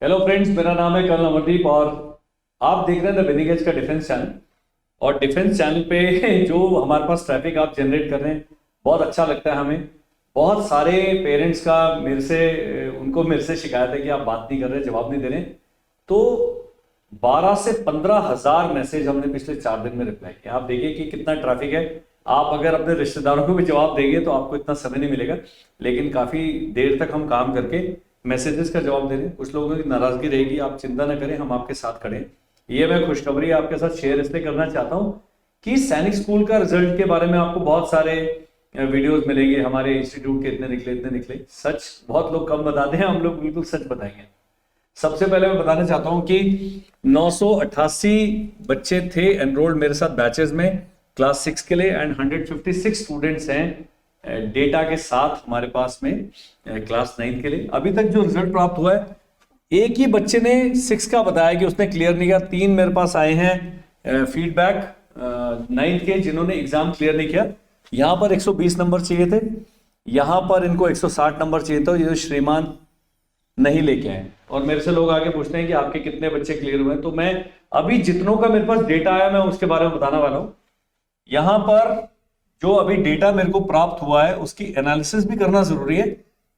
Hello friends, मेरा नाम है कर्नल अमरदीप और आप देख रहे हैं द विनिंग एज का डिफेंस चैनल। और डिफेंस चैनल पे जो हमारे पास ट्रैफिक आप जनरेट कर रहे हैं, बहुत अच्छा लगता है हमें। बहुत सारे पेरेंट्स का उनको मेरे से शिकायत है कि आप बात नहीं कर रहे, जवाब नहीं दे रहे। तो 12 से 15,000 मैसेज हमने पिछले 4 दिन में रिप्लाई किया। आप देखिए कि कितना ट्रैफिक है। आप अगर अपने रिश्तेदारों को भी जवाब देंगे तो आपको इतना समय नहीं मिलेगा, लेकिन काफी देर तक हम काम करके मैसेजेस का जवाब दे रहे हैं। कुछ लोगों की नाराजगी रहेगी, आप चिंता न करें, हम आपके साथ खड़े हैं। ये मैं खुशखबरी आपके साथ शेयर इसलिए करना चाहता हूँ कि सैनिक स्कूल का रिजल्ट के बारे में आपको बहुत सारे वीडियोस मिलेंगे। हमारे इंस्टीट्यूट के इतने निकले। सच बहुत लोग कम बताते हैं, हम लोग बिल्कुल सच बताएंगे। सबसे पहले मैं बताना चाहता हूं कि 988 बच्चे थे एनरोल्ड मेरे साथ बैचेस में क्लास 6 के लिए, एंड 156 स्टूडेंट्स हैं डेटा के साथ हमारे पास में क्लास 9 के लिए। अभी तक जो रिजल्ट प्राप्त हुआ है, एक ही बच्चे ने 6 का बताया कि उसने क्लियर नहीं किया। 3 मेरे पास आए हैं फीडबैक 9th के जिन्होंने एग्जाम क्लियर नहीं किया। यहां पर 120 नंबर चाहिए थे, यहां पर इनको 160 नंबर चाहिए था। ये श्रीमान नहीं लेके आए। और मेरे से लोग आगे पूछते हैं कि आपके कितने बच्चे क्लियर हुए हैं। तो मैं अभी जितनों का मेरे पास डेटा आया मैं उसके बारे में बताने वाला हूं। यहां पर जो अभी डेटा मेरे को प्राप्त हुआ है उसकी एनालिसिस भी करना जरूरी है,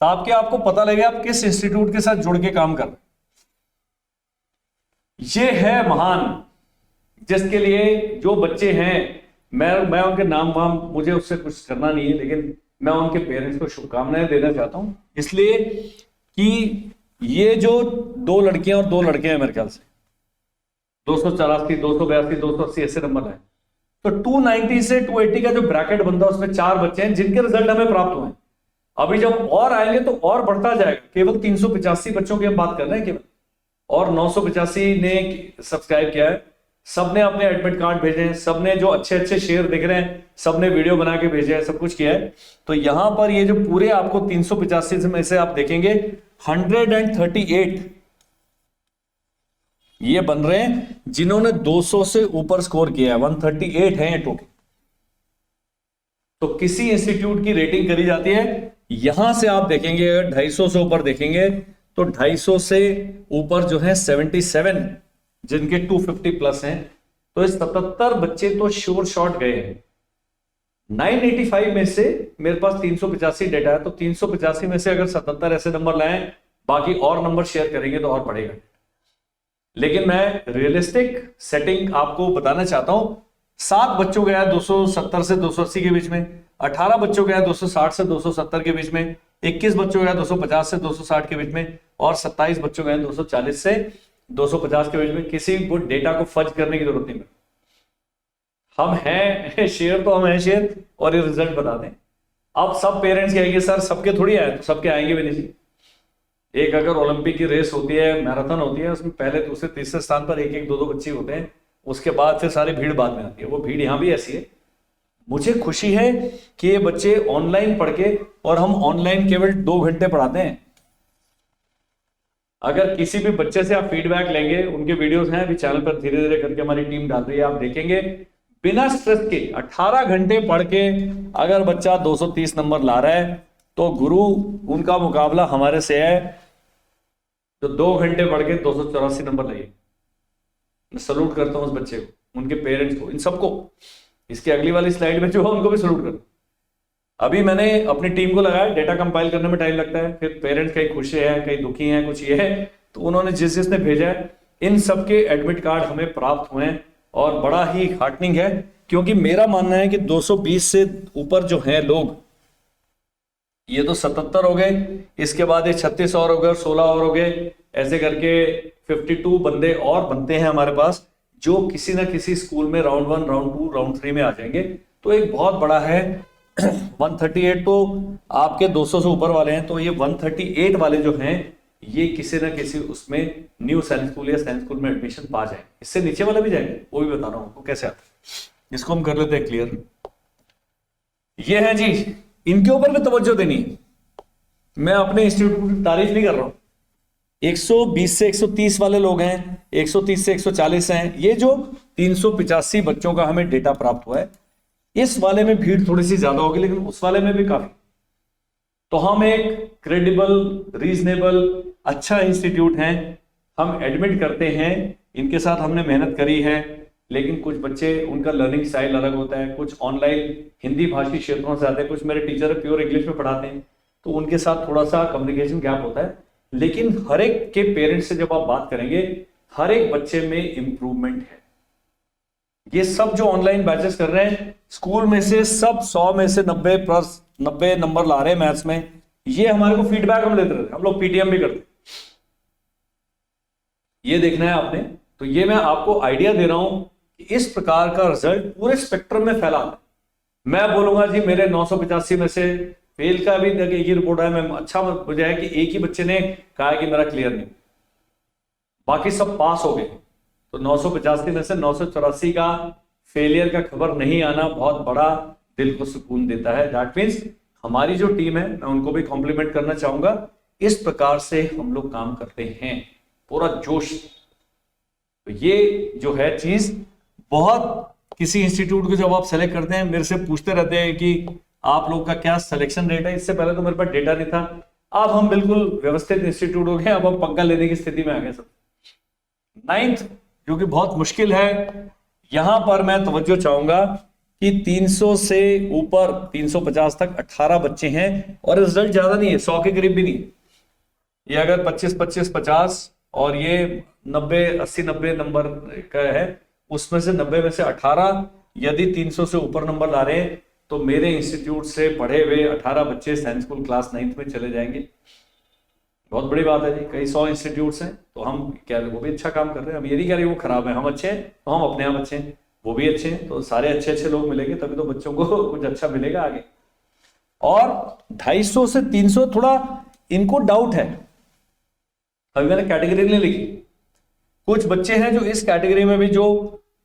ताकि आपको पता लगे आप किस इंस्टीट्यूट के साथ जुड़ के काम कर रहे हैं। ये है महान, जिसके लिए जो बच्चे हैं, मैं उनके नाम वाम मुझे उससे कुछ करना नहीं है, लेकिन मैं उनके पेरेंट्स को शुभकामनाएं देना चाहता हूं। इसलिए कि ये जो 2 लड़कियां और 2 लड़के हैं, मेरे ख्याल से 284, 282, 280 ऐसे नंबर है। तो 290 से 280 का जो ब्रैकेट बनता है उसमें 4 बच्चे हैं जिनके रिजल्ट हमें प्राप्त हुए हैं। अभी जब और आएंगे तो और बढ़ता जाएगा। केवल 385 बच्चों की हम बात कर रहे हैं केवल, और 985 ने सब्सक्राइब किया है। सबने अपने एडमिट कार्ड भेजे हैं, सबने जो अच्छे अच्छे शेयर दिख रहे हैं, सबने वीडियो बना के भेजे हैं, सब कुछ किया है। तो यहां पर ये जो पूरे आपको 385 में से आप देखेंगे 138 ये बन रहे हैं जिन्होंने 200 से ऊपर स्कोर किया है। 138 है टोटल। तो किसी इंस्टीट्यूट की रेटिंग करी जाती है, यहां से आप देखेंगे अगर 250 से ऊपर देखेंगे तो 250 से ऊपर जो है 77 जिनके 250 प्लस हैं। तो इस 77 बच्चे तो श्योर शॉट गए हैं। 985 में से मेरे पास 385 डेटा है, तो 385 में से अगर 77 ऐसे नंबर लाएं, बाकी और नंबर शेयर करेंगे तो और बढ़ेगा। लेकिन मैं रियलिस्टिक सेटिंग आपको बताना चाहता हूं। 7 बच्चों गया 270 से 280 के बीच में, 18 बच्चों गया 260 से 270 के बीच में, 21 बच्चों गया 250 से 260 के बीच में, और 27 बच्चों गए 240 से 250 के बीच में। किसी को डेटा को फज करने की जरूरत नहीं है। हम हैं शेयर, तो हम हैं शेयर, और ये रिजल्ट बता दें। अब सब पेरेंट्स कहेंगे सर सबके थोड़ी आए, तो सबके आएंगे भी नहीं। एक अगर ओलंपिक की रेस होती है, मैराथन होती है, उसमें पहले दूसरे तीसरे स्थान पर 1-1 2-2 बच्चे होते हैं। उसके बाद फिर सारी भीड़ बाद में आती है। वो भीड़ यहां भी ऐसी है। मुझे खुशी है कि ये बच्चे ऑनलाइन पढ़ के, और हम ऑनलाइन केवल 2 घंटे पढ़ाते हैं। अगर किसी भी बच्चे से आप फीडबैक लेंगे, उनके वीडियोस हैं अभी चैनल पर, धीरे धीरे करके हमारी टीम डाल रही है, आप देखेंगे बिना स्ट्रेस के 18 घंटे पढ़ के अगर बच्चा 230 नंबर ला रहा है तो गुरु उनका मुकाबला हमारे से है जो 2 घंटे पढ़ के 284 नंबर लाइए। मैं सलूट करता हूं उस बच्चे को, उनके पेरेंट्स को, इन सबको। इसके अगली वाली स्लाइड में जो है उनको भी सलूट करो। अभी मैंने अपनी टीम को लगाया, डेटा कंपाइल करने में टाइम लगता है, फिर पेरेंट्स कहीं खुश हैं, कहीं दुखी हैं, कुछ ये है, तो उन्होंने जिसने भेजा है, इन सबके एडमिट कार्ड हमें प्राप्त हुए हैं। और बड़ा ही हार्टनिंग है, क्योंकि मेरा मानना है कि 220 से ऊपर जो हैं लोग, ये तो 77 हो गए, इसके बाद ये 36 और हो गए, 16 और हो गए, ऐसे करके 52 बंदे और बनते हैं हमारे पास, जो किसी ना किसी स्कूल में राउंड 1, राउंड 2, राउंड 3 में आ जाएंगे। तो एक बहुत बड़ा है 138 तो आपके 200 से ऊपर वाले हैं। तो ये 138 वाले जो हैं, ये किसी ना किसी उसमें न्यू साइंस स्कूल या साइंस स्कूल में एडमिशन पा जाए। इससे नीचे वाला भी जाएंगे, वो भी बता रहा हूं आपको कैसे आता है। इसको हम कर लेते हैं क्लियर। ये है जी, इनके ऊपर भी तवज्जो देनी है। मैं अपने इंस्टीट्यूट की तारीफ नहीं कर रहा हूं। 120 से 130 वाले लोग हैं, 130 से 140 हैं। ये जो 385 बच्चों का हमें डेटा प्राप्त हुआ है, इस वाले में भीड़ थोड़ी सी ज्यादा होगी, लेकिन उस वाले में भी काफी। तो हम एक क्रेडिबल, रीजनेबल, अच्छा इंस्टीट्यूट है हम एडमिट करते हैं, इनके साथ हमने मेहनत करी है, लेकिन कुछ बच्चे उनका लर्निंग स्टाइल अलग होता है, कुछ ऑनलाइन हिंदी भाषी क्षेत्रों से आते हैं, कुछ मेरे टीचर प्योर इंग्लिश में पढ़ाते हैं, तो उनके साथ थोड़ा सा कम्युनिकेशन गैप होता है। लेकिन हर एक के पेरेंट्स से जब आप बात करेंगे, हर एक बच्चे में इंप्रूवमेंट है। ये सब जो ऑनलाइन बैचेस कर रहे हैं, स्कूल में से सब 100 में से 90 नंबर ला रहे हैं मैथ्स में, ये हमारे को फीडबैक हम लेते रहते हैं, हम लोग पीटीएम भी करते हैं। ये देखना है आपने। तो ये मैं आपको आइडिया दे रहा हूं कि इस प्रकार का रिजल्ट पूरे स्पेक्ट्रम में फैला है। मैं बोलूंगा जी मेरे 985 में से फेल का भी एक ही रिपोर्ट है, मैं अच्छा मुझे है कि एक ही बच्चे ने कहा है कि मेरा क्लियर नहीं, बाकी सब पास हो गए। तो 985 में से 984 का फेलियर का खबर नहीं आना बहुत बड़ा दिल को सुकून देता है। दैट मीन्स हमारी जो टीम है, मैं उनको भी कॉम्प्लीमेंट करना चाहूंगा। इस प्रकार से हम लोग काम करते हैं, पूरा जोश। तो ये जो है चीज बहुत, किसी इंस्टीट्यूट को जब आप सेलेक्ट करते हैं, मेरे से पूछते रहते हैं कि आप लोग का क्या सिलेक्शन रेट है। इससे पहले तो मेरे पास डेटा नहीं था, अब हम बिल्कुल व्यवस्थित इंस्टीट्यूट हो गए, अब हम पंगा लेने की स्थिति में आ गए सब। 9th जो कि बहुत मुश्किल है, यहां पर मैं तवज्जो चाहूंगा कि 300 से ऊपर 350 तक 18 बच्चे हैं, और रिजल्ट ज्यादा नहीं है, 100 के करीब भी नहीं। ये अगर 25-25, 50 और ये 90, 80, 90 नंबर का है, उसमें से 90 में से 18 यदि 300 से ऊपर नंबर ला रहे हैं, तो मेरे इंस्टीट्यूट से पढ़े हुए 18 बच्चे साइंस स्कूल क्लास 9th में चले जाएंगे। बहुत बड़ी बात है जी। कई 100 इंस्टीट्यूट्स हैं, तो हम क्या वो भी अच्छा काम कर रहे हैं। हम ये नहीं कह रहे वो खराब है, हम अच्छे हैं तो हम अपने आप अच्छे हैं, वो भी अच्छे हैं, तो सारे अच्छे अच्छे लोग मिलेंगे तभी तो बच्चों को कुछ अच्छा मिलेगा आगे। और 250 से 300 थोड़ा इनको डाउट है, अभी मैंने कैटेगरी नहीं लिखी। कुछ बच्चे हैं जो इस कैटेगरी में भी जो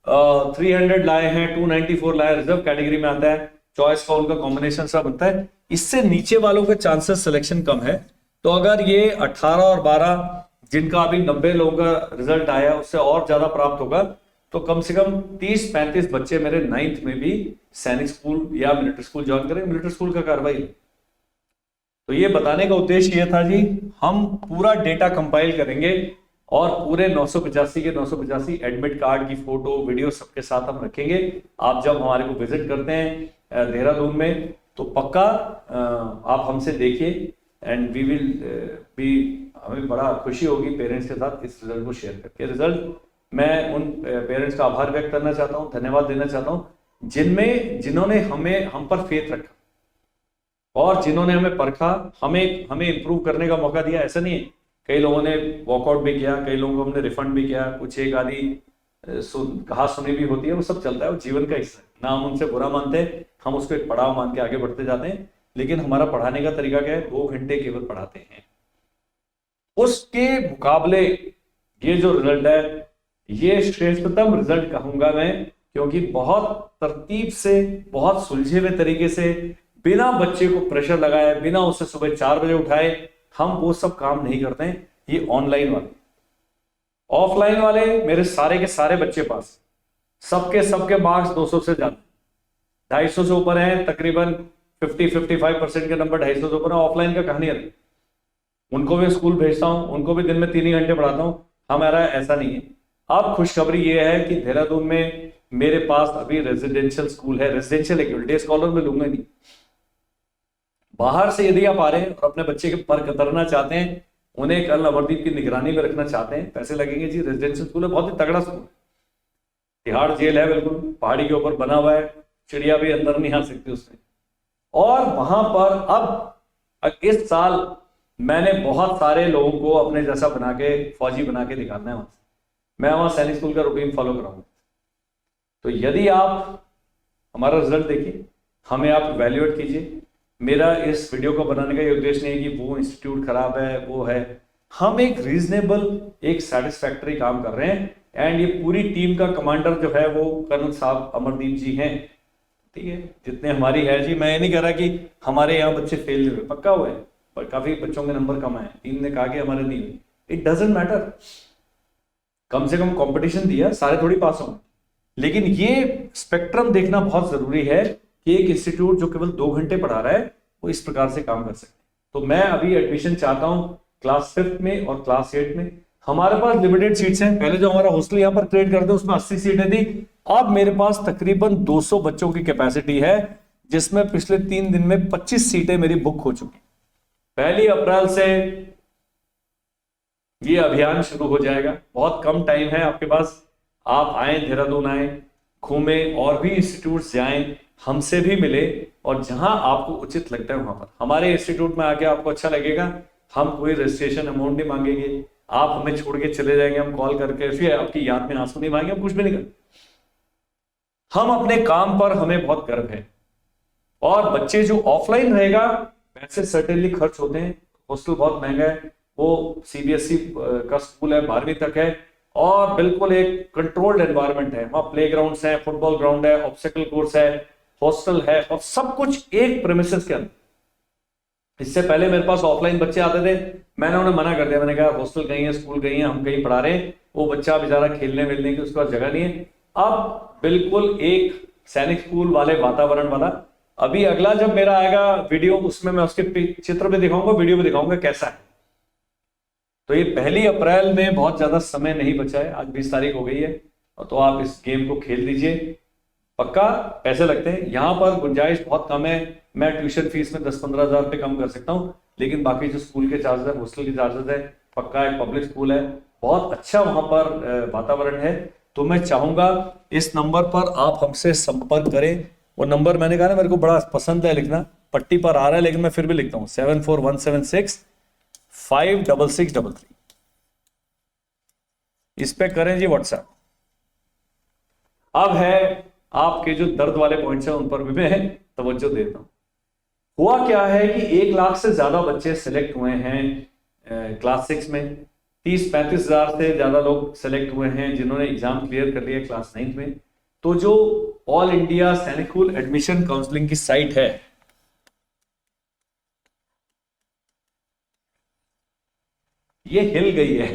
300 लाए हैं, 294 लाए, रिजर्व कैटेगरी में आता है, चॉइस का उनका कॉम्बिनेशन सा बनता है। इससे नीचे वालों के चांसेस सिलेक्शन कम है। तो अगर ये 18 और 12 जिनका अभी 90 लोगों का रिजल्ट आया, उससे और ज्यादा प्राप्त होगा, तो कम से कम 30-35 बच्चे मेरे 9th में भी सैनिक स्कूल या मिलिट्री स्कूल ज्वाइन करें। मिलिट्री स्कूल का कार्रवाई। तो ये बताने का उद्देश्य ये था जी, हम पूरा डेटा कंपाइल करेंगे और पूरे 985 के 985 एडमिट कार्ड की फोटो वीडियो सबके साथ हम रखेंगे। आप जब हमारे को विजिट करते हैं देहरादून में, तो पक्का आप हमसे देखिए, एंड वी विल बी, हमें बड़ा खुशी होगी पेरेंट्स के साथ इस रिजल्ट को शेयर करके। रिजल्ट मैं उन पेरेंट्स का आभार व्यक्त करना चाहता हूं, धन्यवाद देना चाहता हूं, जिन्होंने हम पर फेथ रखा और जिन्होंने हमें परखा, हमें इंप्रूव करने का मौका दिया। ऐसा नहीं है, कई लोगों ने वॉकआउट भी किया, कई लोगों को हमने रिफंड भी किया, कुछ एक आधी कहा सुनी भी होती है, वो सब चलता है, वो जीवन का हिस्सा है। ना हम उनसे बुरा मानते, हम उसको एक पड़ाव मान के आगे बढ़ते जाते हैं। लेकिन हमारा पढ़ाने का तरीका क्या है, 2 घंटे केवल पढ़ाते हैं। उसके मुकाबले ये जो रिजल्ट है, ये श्रेष्ठतम रिजल्ट कहूंगा मैं, क्योंकि बहुत तरतीब से, बहुत सुलझे हुए तरीके से, बिना बच्चे को प्रेशर लगाए, बिना उसे सुबह 4 बजे उठाए, हम वो सब काम नहीं करते हैं। ये ऑनलाइन वाले, ऑफलाइन वाले मेरे सारे के सारे बच्चे पास, सबके मार्क्स 200 से ज्यादा, 250 से ऊपर हैं, तकरीबन 50-55% के नंबर 250 से ऊपर है। ऑफलाइन का कहानी है, उनको भी स्कूल भेजता हूं, उनको भी दिन में 3 ही घंटे पढ़ाता हूं। हमारा ऐसा नहीं है। अब खुशखबरी ये है कि देहरादून में मेरे पास अभी रेजिडेंशियल स्कूल है। रेजिडेंशियल डे स्कॉलर में लूंगा नहीं। बाहर से यदि आप आ रहे हैं और अपने बच्चे के पर कतरना चाहते हैं, उन्हें कल अमरदीप की निगरानी में रखना चाहते हैं, पैसे लगेंगे जी। रेजिडेंशियल स्कूल है, बहुत ही तगड़ा स्कूल, तिहाड़ जेल है, बिल्कुल पहाड़ी के ऊपर बना हुआ है, चिड़िया भी अंदर नहीं आ सकती उसमें। और वहां पर अब इस साल मैंने बहुत सारे लोगों को अपने जैसा बना के, फौजी बना के दिखाना है। वहां से मैं वहां सैनिक स्कूल का रूटीन फॉलो कराऊंगा। तो यदि आप हमारा रिजल्ट देखिए, हमें आप इवैल्यूएट कीजिए। मेरा इस वीडियो को बनाने का ये उद्देश्य नहीं है कि वो इंस्टीट्यूट खराब है, वो है। हम एक रीजनेबल, एक सेटिस्फैक्टरी काम कर रहे हैं। एंड ये पूरी टीम का कमांडर जो है वो कर्नल साहब अमरदीप जी हैं, ठीक है, जितने हमारी है जी। मैं ये नहीं कह रहा कि हमारे यहाँ बच्चे फेल हुए, पक्का हुए, पर काफी बच्चों के नंबर कम आए। टीम ने कहा कि हमारे नहीं हुए, इट डजंट मैटर, कम से कम कंपटीशन दिया, सारे थोड़ी पास होंगे। लेकिन ये स्पेक्ट्रम देखना बहुत जरूरी है कि एक इंस्टीट्यूट जो केवल 2 घंटे पढ़ा रहा है, वो इस प्रकार से काम कर सकते हैं। तो मैं अभी एडमिशन चाहता हूं क्लास 5th में और क्लास 8 में। हमारे पास लिमिटेड सीट्स हैं। पहले जो हमारा हॉस्टल यहाँ पर क्रिएट करते उसमें 80 सीटें थी, अब मेरे पास तकरीबन 200 बच्चों की कैपेसिटी है, जिसमें पिछले 3 दिन में 25 सीटें मेरी बुक हो चुकी। 1 अप्रैल से ये अभियान शुरू हो जाएगा। बहुत कम टाइम है आपके पास, आप आए, देहरादून आए, घूमें, और भी इंस्टीट्यूट जाएं, हमसे भी मिले, और जहां आपको उचित लगता है वहां पर हमारे इंस्टीट्यूट में आके आपको अच्छा लगेगा। हम कोई रजिस्ट्रेशन अमाउंट नहीं मांगेंगे, आप हमें छोड़ के चले जाएंगे, हम कॉल करके फिर आपकी याद में आंसू नहीं मांगेंगे, हम कुछ भी नहीं करेंगे। हम अपने काम पर हमें बहुत गर्व है। और बच्चे जो ऑफलाइन रहेगा, पैसे सर्टेनली खर्च होते हैं, हॉस्टल बहुत महंगा है, वो सीबीएसई का स्कूल है, 12वीं तक है, और बिल्कुल एक कंट्रोल्ड एनवायरनमेंट है। वहां प्ले ग्राउंड है, फुटबॉल ग्राउंड है, ऑब्स्टेकल कोर्स है, हॉस्टल है, और सब कुछ एक प्रेमिसेस के अंदर। इससे पहले मेरे पास ऑफलाइन बच्चे आते थे, मैंने उन्हें मना कर दिया, मैंने कहा हॉस्टल कहीं है, स्कूल कहीं है, हम कहीं पढ़ा रहे हैं, वो बच्चा बेचारा खेलने मिलने की उसके पास जगह नहीं है। अब बिल्कुल एक सैनिक स्कूल वाले वातावरण वाला। अभी अगला जब मेरा आएगा वीडियो, उसमें मैं उसके चित्र भी दिखाऊंगा, वीडियो भी दिखाऊंगा कैसा है। तो ये 1 अप्रैल में बहुत ज्यादा समय नहीं बचा है, आज 20 तारीख हो गई है, तो आप इस गेम को खेल लीजिए। पक्का पैसे लगते हैं, यहाँ पर गुंजाइश बहुत कम है। मैं ट्यूशन फीस में 10-15 हज़ार रुपये कम कर सकता हूँ, लेकिन बाकी जो स्कूल के चार्जेस है, हॉस्टल के चार्जेस है, पक्का एक पब्लिक स्कूल है, बहुत अच्छा वहां पर वातावरण है। तो मैं चाहूंगा इस नंबर पर आप हमसे संपर्क करें। वो नंबर मैंने कहा ना, मेरे को बड़ा पसंद है लिखना, पट्टी पर आ रहा है लेकिन मैं फिर भी लिखता हूँ, 7417656633। इस पे करें जी व्हाट्सएप। अब है आपके जो दर्द वाले पॉइंट्स हैं, उन पर भी मैं तवज्जो देता हूं। हुआ क्या है कि 1 लाख से ज्यादा बच्चे सिलेक्ट हुए हैं क्लास 6 में, 30-35 हजार से ज्यादा लोग सेलेक्ट हुए हैं जिन्होंने एग्जाम क्लियर कर लिया क्लास 9 में। तो जो ऑल इंडिया सैनिक स्कूल एडमिशन काउंसलिंग की साइट है, ये हिल गई है।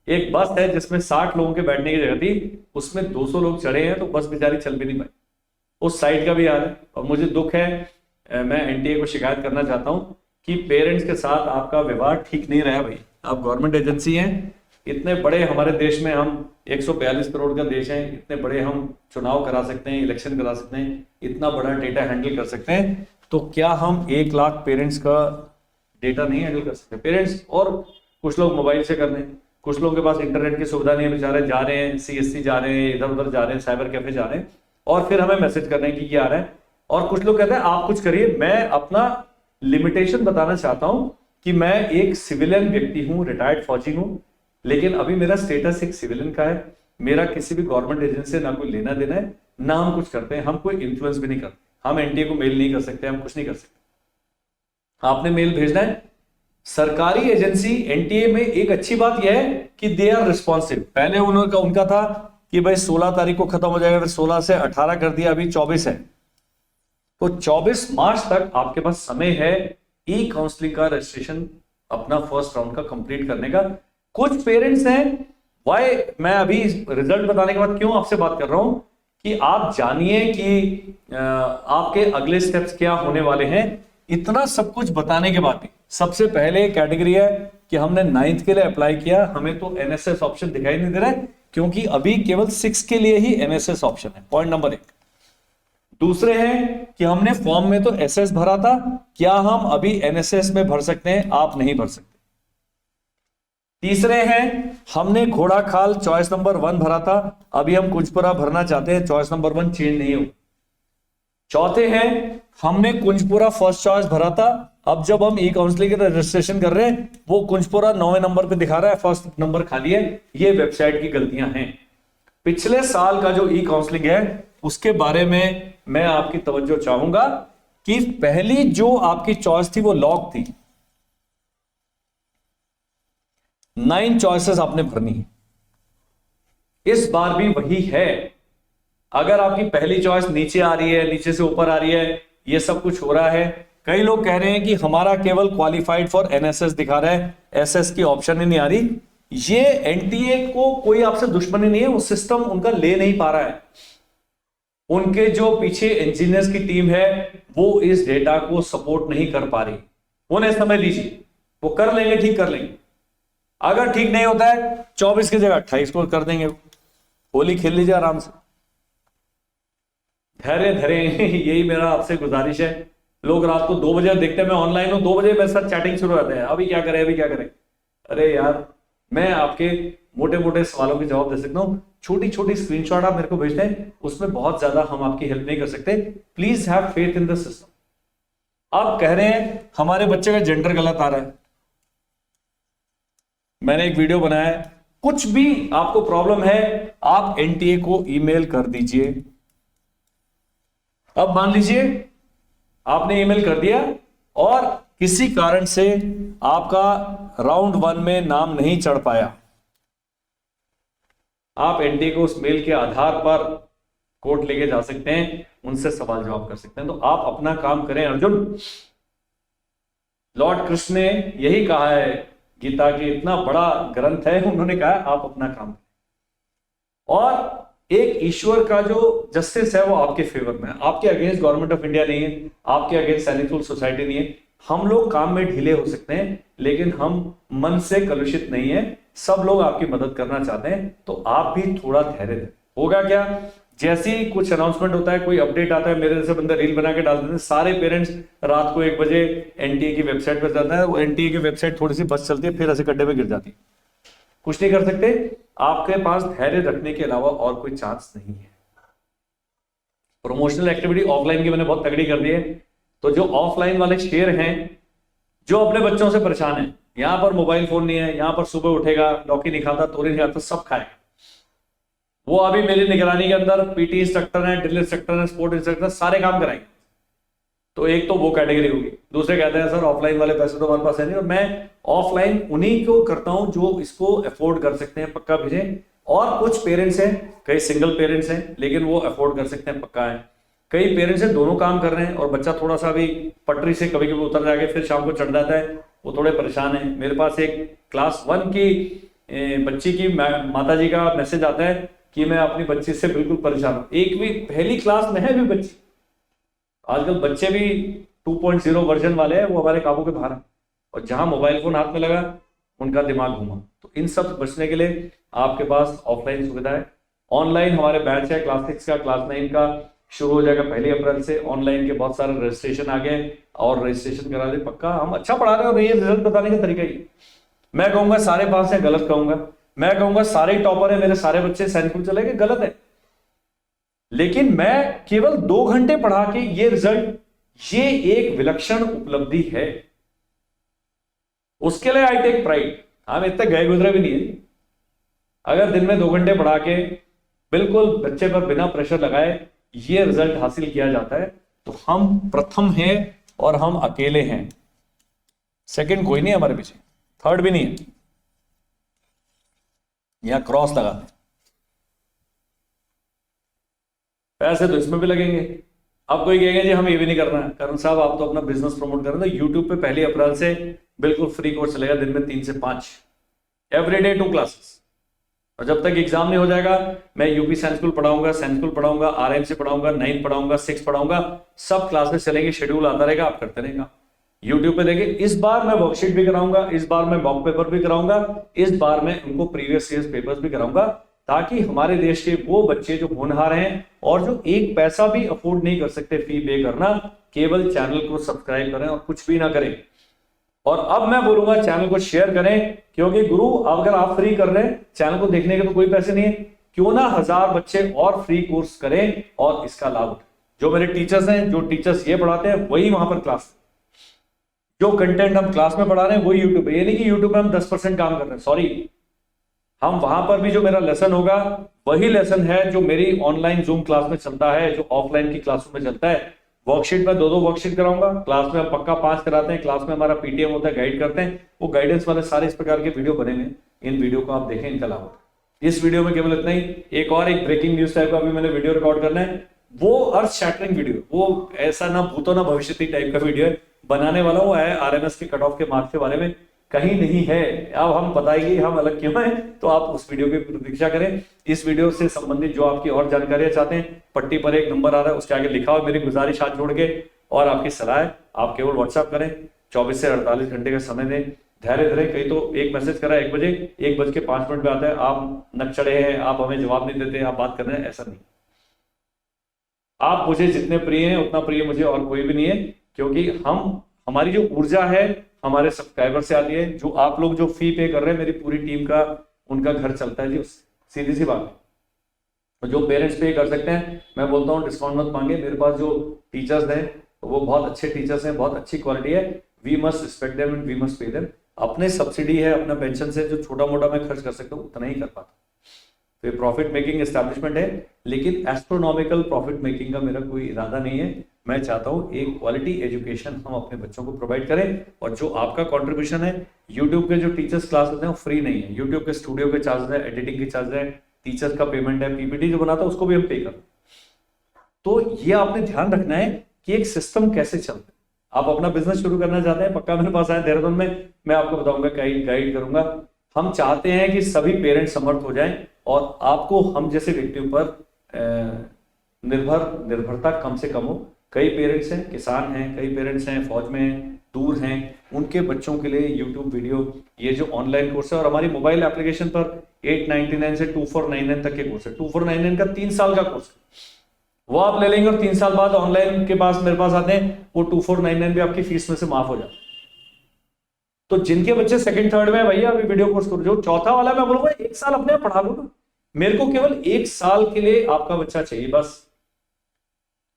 एक बस है जिसमें 60 लोगों के बैठने की जगह थी, उसमें 200 लोग चढ़े हैं, तो बस बेचारी चल भी नहीं पाई। उस साइट का भी हाल है। और मुझे दुख है, मैं एनटीए को शिकायत करना चाहता हूं कि पेरेंट्स के साथ आपका व्यवहार ठीक नहीं रहा भाई। आप गवर्नमेंट एजेंसी हैं, इतने बड़े हमारे देश में, हम 142 करोड़ का देश है, इतने बड़े हम चुनाव करा सकते हैं, इलेक्शन करा सकते हैं, इतना बड़ा डेटा हैंडल कर सकते हैं, तो क्या हम 1 लाख पेरेंट्स का डेटा नहीं हैंडल कर सकते? पेरेंट्स, और कुछ लोग मोबाइल से कर रहे हैं, कुछ लोगों के पास इंटरनेट की सुविधा नहीं है, बेचारे जा रहे हैं सीएससी जा रहे हैं, इधर उधर जा रहे हैं, साइबर कैफे जा रहे हैं, और फिर हमें मैसेज कर रहे हैं कि ये आ रहा है। और कुछ लोग कहते हैं आप कुछ करिए। मैं अपना लिमिटेशन बताना चाहता हूं कि मैं एक सिविलियन व्यक्ति हूं, रिटायर्ड फौजी हूं, लेकिन अभी मेरा स्टेटस एक सिविलियन का है। मेरा किसी भी गवर्नमेंट एजेंसी से ना कोई लेना देना है, ना हम कुछ करते हैं, हम कोई इन्फ्लुएंस भी नहीं करते, हम एनटीए को मेल नहीं कर सकते, हम कुछ नहीं कर सकते। आपने मेल भेजना है। सरकारी एजेंसी एनटीए में एक अच्छी बात यह है कि दे आर रिस्पॉन्सिव। पहले उनका था कि भाई 16 तारीख को खत्म हो जाएगा, फिर 16 से 18 कर दिया, अभी 24 है, तो 24 मार्च तक आपके पास समय है ई काउंसलिंग का रजिस्ट्रेशन अपना फर्स्ट राउंड का कंप्लीट करने का। कुछ पेरेंट्स हैं, वाई मैं अभी रिजल्ट बताने के बाद क्यों आपसे बात कर रहा हूं कि आप जानिए कि आपके अगले स्टेप्स क्या होने वाले हैं। इतना सब कुछ बताने के बाद भी सबसे पहले कैटेगरी है कि हमने 9th के लिए अप्लाई किया, हमें तो एनएसएस ऑप्शन दिखाई नहीं दे रहा है, क्योंकि अभी केवल 6 के लिए ही एनएसएस ऑप्शन है, पॉइंट नंबर 1। दूसरे हैं कि हमने फॉर्म में तो एसएस भरा था, क्या हम अभी एनएसएस में भर सकते हैं? आप नहीं भर सकते। तीसरे हैं, हमने घोड़ा खाल चॉइस नंबर 1 भरा था, अभी हम कुंजपुरा भरना चाहते हैं, चॉइस नंबर 1 चेंज नहीं हो। चौथे हैं, हमने कुंजपुरा फर्स्ट चॉइस भरा था, अब जब हम ई काउंसलिंग का रजिस्ट्रेशन कर रहे हैं वो कुंजपुरा 9वें नंबर पे दिखा रहा है, फर्स्ट नंबर खाली है। ये वेबसाइट की गलतियां हैं। पिछले साल का जो ई काउंसलिंग है उसके बारे में मैं आपकी तवज्जो चाहूंगा कि पहली जो आपकी चॉइस थी वो लॉक थी, 9 चॉइसेस आपने भरनी है। इस बार भी वही है। अगर आपकी पहली चॉइस नीचे आ रही है, नीचे से ऊपर आ रही है, ये सब कुछ हो रहा है। कई लोग कह रहे हैं कि हमारा केवल क्वालिफाइड फॉर एनएसएस दिखा रहा है, एसएस की ऑप्शन ही नहीं आ रही। ये एनटीए को कोई आपसे दुश्मनी नहीं है, वो सिस्टम उनका ले नहीं पा रहा है। उनके जो पीछे इंजीनियर्स की टीम है वो इस डेटा को सपोर्ट नहीं कर पा रही। उन्हें समय लीजिए, वो कर लेंगे, ठीक कर लेंगे। अगर ठीक नहीं होता है 24 की जगह 28 को कर देंगे, होली खेल लीजिए आराम से, धैर्य धरे। यही मेरा आपसे गुजारिश है। लोग रात को 2 बजे देखते हैं मैं ऑनलाइन हूं, 2 बजे मेरे साथ चैटिंग शुरू होते हैं, अभी क्या करें अभी क्या करें। अरे यार, मैं आपके मोटे मोटे सवालों के जवाब दे सकता हूं, छोटी छोटी स्क्रीनशॉट आप मेरे को भेजते हैं, उसमें बहुत ज्यादा हम आपकी हेल्प नहीं कर सकते। Please have faith in the system. आप कह रहे हैं हमारे बच्चे का जेंडर गलत आ रहा है, मैंने एक वीडियो बनाया है, कुछ भी आपको प्रॉब्लम है आप एनटीए को ईमेल कर दीजिए। अब मान लीजिए आपने ईमेल कर दिया और किसी कारण से आपका राउंड 1 में नाम नहीं चढ़ पाया, आप एनटीए को उस मेल के आधार पर कोर्ट लेके जा सकते हैं, उनसे सवाल जवाब कर सकते हैं। तो आप अपना काम करें अर्जुन। लॉर्ड कृष्ण ने यही कहा है, गीता के इतना बड़ा ग्रंथ है, उन्होंने कहा आप अपना काम करें। और एक ईश्वर का जो जस्टिस है वो आपके फेवर में है, आपके अगेंस्ट गवर्नमेंट ऑफ इंडिया नहीं है, आपके अगेंस्ट सैनिक सोसाइटी नहीं है। हम लोग काम में ढीले हो सकते हैं, लेकिन हम मन से कलुषित नहीं है, सब लोग आपकी मदद करना चाहते हैं। तो आप भी थोड़ा धैर्य दें। होगा क्या, जैसे ही कुछ अनाउंसमेंट होता है, कोई अपडेट आता है, मेरे जैसे बंदे रील बना के डाल देते हैं, सारे पेरेंट्स रात को 1 बजे एनटीए की वेबसाइट पर जाता है, वो एनटीए की वेबसाइट थोड़ी सी बस चलती है, फिर ऐसे गड्ढे में गिर जाती है। कुछ नहीं कर सकते, आपके पास धैर्य रखने के अलावा और कोई चांस नहीं है। प्रमोशनल एक्टिविटी ऑफलाइन की मैंने बहुत तगड़ी कर दी है, तो जो ऑफलाइन वाले शेर हैं, जो अपने बच्चों से परेशान है, यहां पर मोबाइल फोन नहीं है, यहां पर सुबह उठेगा, लौकी नहीं खाता, तोरी नहीं खाता, सब खाएगा, वो अभी मेरी निगरानी के अंदर पीटी इंस्ट्रक्टर है, ड्रिल इंस्ट्रक्टर है, स्पोर्ट इंस्ट्रक्टर, सारे काम कराएंगे। तो एक तो वो कैटेगरी होगी। दूसरे कहते हैं सर ऑफलाइन वाले पैसे तो हमारे पास है नहीं, और मैं ऑफलाइन उन्हीं को करता हूं जो इसको अफोर्ड कर सकते हैं, पक्का भेजें। और कुछ पेरेंट्स हैं, कई सिंगल पेरेंट्स हैं, लेकिन वो अफोर्ड कर सकते हैं, पक्का है। कई पेरेंट्स हैं दोनों काम कर रहे हैं और बच्चा थोड़ा सा भी पटरी से कभी कभी उतर जाके फिर शाम को चढ़ जाता है, वो थोड़े परेशान है। मेरे पास एक क्लास 1 की बच्ची की माता जी का मैसेज आता है कि मैं अपनी बच्ची से बिल्कुल परेशान हूं। एक भी पहली क्लास में है भी बच्ची, आजकल बच्चे भी 2.0 वर्जन वाले हैं, वो हमारे काबू के बाहर है, और जहां मोबाइल फोन हाथ में लगा उनका दिमाग घूमा। तो इन सब बचने के लिए आपके पास ऑफलाइन सुविधा है। ऑनलाइन हमारे बैच है, क्लास 6 का, क्लास 9 का शुरू हो जाएगा 1 अप्रैल से। ऑनलाइन के बहुत सारे रजिस्ट्रेशन आ गए और रजिस्ट्रेशन करा दे, पक्का हम अच्छा पढ़ा रहे हैं। और ये रिजल्ट बताने का तरीका ही, मैं कहूंगा सारे पास है, गलत कहूंगा, मैं कहूंगा सारे टॉपर है, मेरे सारे बच्चे सैनिक चले गए, गलत है। लेकिन मैं केवल 2 घंटे पढ़ा के ये रिजल्ट, ये एक विलक्षण उपलब्धि है, उसके लिए आई टेक प्राइड। हम इतने गए गुजरे भी नहीं है। अगर दिन में 2 घंटे पढ़ा के बिल्कुल बच्चे पर बिना प्रेशर लगाए ये रिजल्ट हासिल किया जाता है, तो हम प्रथम हैं और हम अकेले हैं, सेकंड कोई नहीं हमारे पीछे, थर्ड भी नहीं है। यहां क्रॉस लगाते हैं, पैसे तो इसमें भी लगेंगे। अब कोई कहेंगे जी हम ये भी नहीं करना है, करण साहब आप तो अपना बिजनेस प्रमोट कर रहे हैं। यूट्यूब पे 1 अप्रैल से बिल्कुल फ्री कोर्स चलेगा, दिन में 3 से 5 एवरीडे 2 क्लासेस। और जब तक एग्जाम नहीं हो जाएगा, मैं यूपी साइंस स्कूल पढ़ाऊंगा, साइंस स्कूल पढ़ाऊंगा, आरएमसी पढ़ाऊंगा, 9 पढ़ाऊंगा, 6 पढ़ाऊंगा, सब क्लासेस चलेंगे, शेड्यूल आता रहेगा, आप करते रहेगा। यूट्यूब पे देखिए, इस बार मैं वर्कशीट भी कराऊंगा, इस बार मैं मॉक पेपर भी कराऊंगा, इस बार मैं उनको प्रीवियस ईयर पेपर्स भी कराऊंगा, ताकि हमारे देश के वो बच्चे जो होनहार हैं और जो 1 पैसा भी अफोर्ड नहीं कर सकते फी पे करना, केवल चैनल को सब्सक्राइब करें और कुछ भी ना करें। और अब मैं बोलूंगा चैनल को शेयर करें, क्योंकि गुरु अगर आप फ्री कर रहे हैं, चैनल को देखने के तो कोई पैसे नहीं है, क्यों ना 1000 बच्चे और फ्री कोर्स करें और इसका लाभ उठाएं। जो मेरे टीचर्स हैं, जो टीचर्स ये पढ़ाते हैं वही वहां पर क्लास, जो कंटेंट हम क्लास में पढ़ा रहे हैं वही यूट्यूब पे। ये नहीं कि यूट्यूब पे हम 10% काम कर रहे हैं, सॉरी, हम वहां पर भी जो मेरा लेसन होगा वही लेसन है जो मेरी ऑनलाइन जूम क्लास में चलता है, जो ऑफलाइन की क्लासों में चलता है। वर्कशीट में 2 वर्कशीट कराऊंगा, क्लास में हम पक्का 5 कराते हैं, क्लास में हमारा पीटीएम होता है, गाइड करते हैं, वो गाइडेंस वाले सारे इस प्रकार के वीडियो बने हुए। इन वीडियो को आप देखें, इनका लाभ होता है। इस वीडियो में केवल इतना ही। एक ब्रेकिंग न्यूज टाइप का अभी मैंने वीडियो रिकॉर्ड करना है, वो अर्थ शैटरिंग वीडियो, वो ऐसा ना भूतो ना भविष्य टाइप का वीडियो है, बनाने वाला वो है आरएमएस के कट ऑफ के मार्क्स के बारे में, कहीं नहीं है। अब हम बताएंगे हम अलग क्यों हैं, तो आप उस वीडियो की प्रतीक्षा करें। इस वीडियो से संबंधित जो आपकी और जानकारियां चाहते हैं, पट्टी पर एक नंबर आ रहा है, उसके आगे लिखा हो मेरी गुजारिश हाथ जोड़ के, और आपकी सलाह है आप केवल व्हाट्सएप करें, 24 से 48 घंटे का समय दें, धैर्य धरें। कहीं तो एक मैसेज करा 1 बजे, 1:05 पे आता है, आप नक चढ़े हैं, आप हमें जवाब नहीं देते, आप बात कर रहे हैं, ऐसा नहीं। आप मुझे जितने प्रिय हैं उतना प्रिय मुझे और कोई भी नहीं है, क्योंकि हमारी जो ऊर्जा है हमारे सब्सक्राइबर से आती है। जो आप लोग जो फी पे कर रहे हैं, मेरी पूरी टीम का उनका घर चलता है जी उससे, सीधी सी बात है। तो जो पेरेंट्स पे कर सकते हैं, मैं बोलता हूँ डिस्काउंट मत मांगे। मेरे पास जो टीचर्स हैं वो बहुत अच्छे टीचर्स हैं, बहुत अच्छी क्वालिटी है। We must respect them and we must pay them. अपने सब्सिडी है, अपना पेंशन से जो छोटा मोटा मैं खर्च कर सकता हूँ उतना ही कर पाता। तो ये प्रॉफिट मेकिंग एस्टैब्लिशमेंट है, लेकिन एस्ट्रोनॉमिकल प्रॉफिट मेकिंग का मेरा कोई इरादा नहीं है। मैं चाहता हूँ एक क्वालिटी एजुकेशन हम अपने बच्चों को प्रोवाइड करें। और जो आपका कंट्रीब्यूशन है, यूट्यूब के जो टीचर्स क्लासेस हैं वो फ्री नहीं है। यूट्यूब के स्टूडियो के चार्जेस है, एडिटिंग के चार्जेस है, टीचर्स का पेमेंट है, पीपीटी जो बनाता है उसको भी हम पे कर। तो ये आपने ध्यान रखना है कि एक सिस्टम कैसे चलता है। आप अपना बिजनेस शुरू करना चाहते हैं, पक्का मेरे पास आए देहरादून में, मैं आपको बताऊंगा, गाइड करूंगा। हम चाहते हैं कि सभी पेरेंट्स समर्थ हो जाएं और आपको हम जैसे व्यक्तियों पर निर्भरता कम से कम हो। कई पेरेंट्स हैं किसान हैं, कई पेरेंट्स हैं फौज में हैं, दूर हैं, उनके बच्चों के लिए यूट्यूब वीडियो, ये जो ऑनलाइन कोर्स है, और हमारी मोबाइल एप्लीकेशन पर 899 से 2499 तक के कोर्स है। 2499 का 3 साल का कोर्स है, वो आप ले लेंगे और 3 साल बाद ऑनलाइन के पास मेरे पास आते हैं, वो 2499 भी आपकी फीस में से माफ हो जाता है। तो जिनके बच्चे सेकंड थर्ड में है, भैया अभी वीडियो कोर्स करो। जो चौथा वाला मैं बोलूंगा 1 साल अपने आप पढ़ा लो ना, मेरे को केवल 1 साल के लिए आपका बच्चा चाहिए बस।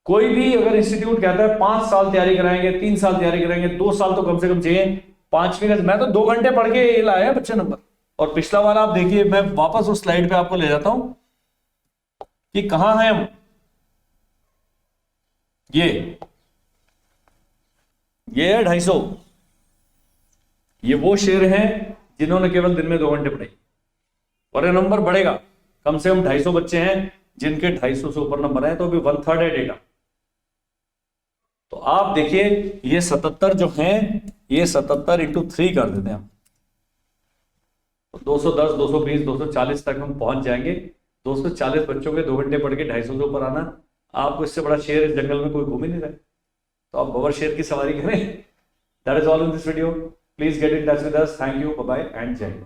कोई भी अगर इंस्टीट्यूट कहता है 5 साल तैयारी कराएंगे, 3 साल तैयारी कराएंगे, 2 साल तो कम से कम चाहिए। 5वीं का मैं तो 2 घंटे पढ़ के लाया बच्चे नंबर। और पिछला वाला आप देखिए, मैं वापस उस स्लाइड पे आपको ले जाता हूं कि कहां है हम। ये है 250। ये वो शेर हैं जिन्होंने केवल दिन में 2 घंटे पढ़ाई, और ये नंबर बढ़ेगा। कम से कम 250 बच्चे हैं जिनके 250 से ऊपर नंबर है, तो अभी 1/3 है डेटा। तो आप देखिए ये 77 जो हैं, ये 77 × 3 कर देते हैं हम, तो 210, 220, 240 तक हम पहुंच जाएंगे। 240 बच्चों के 2 घंटे पढ़ के 250 से ऊपर आना, आपको इससे बड़ा शेर इस जंगल में कोई घूम ही नहीं रहा है। तो आप बबर शेर की सवारी करें। That is all in this video. Please get in touch with us. Thank you, bye bye and Jai Hind.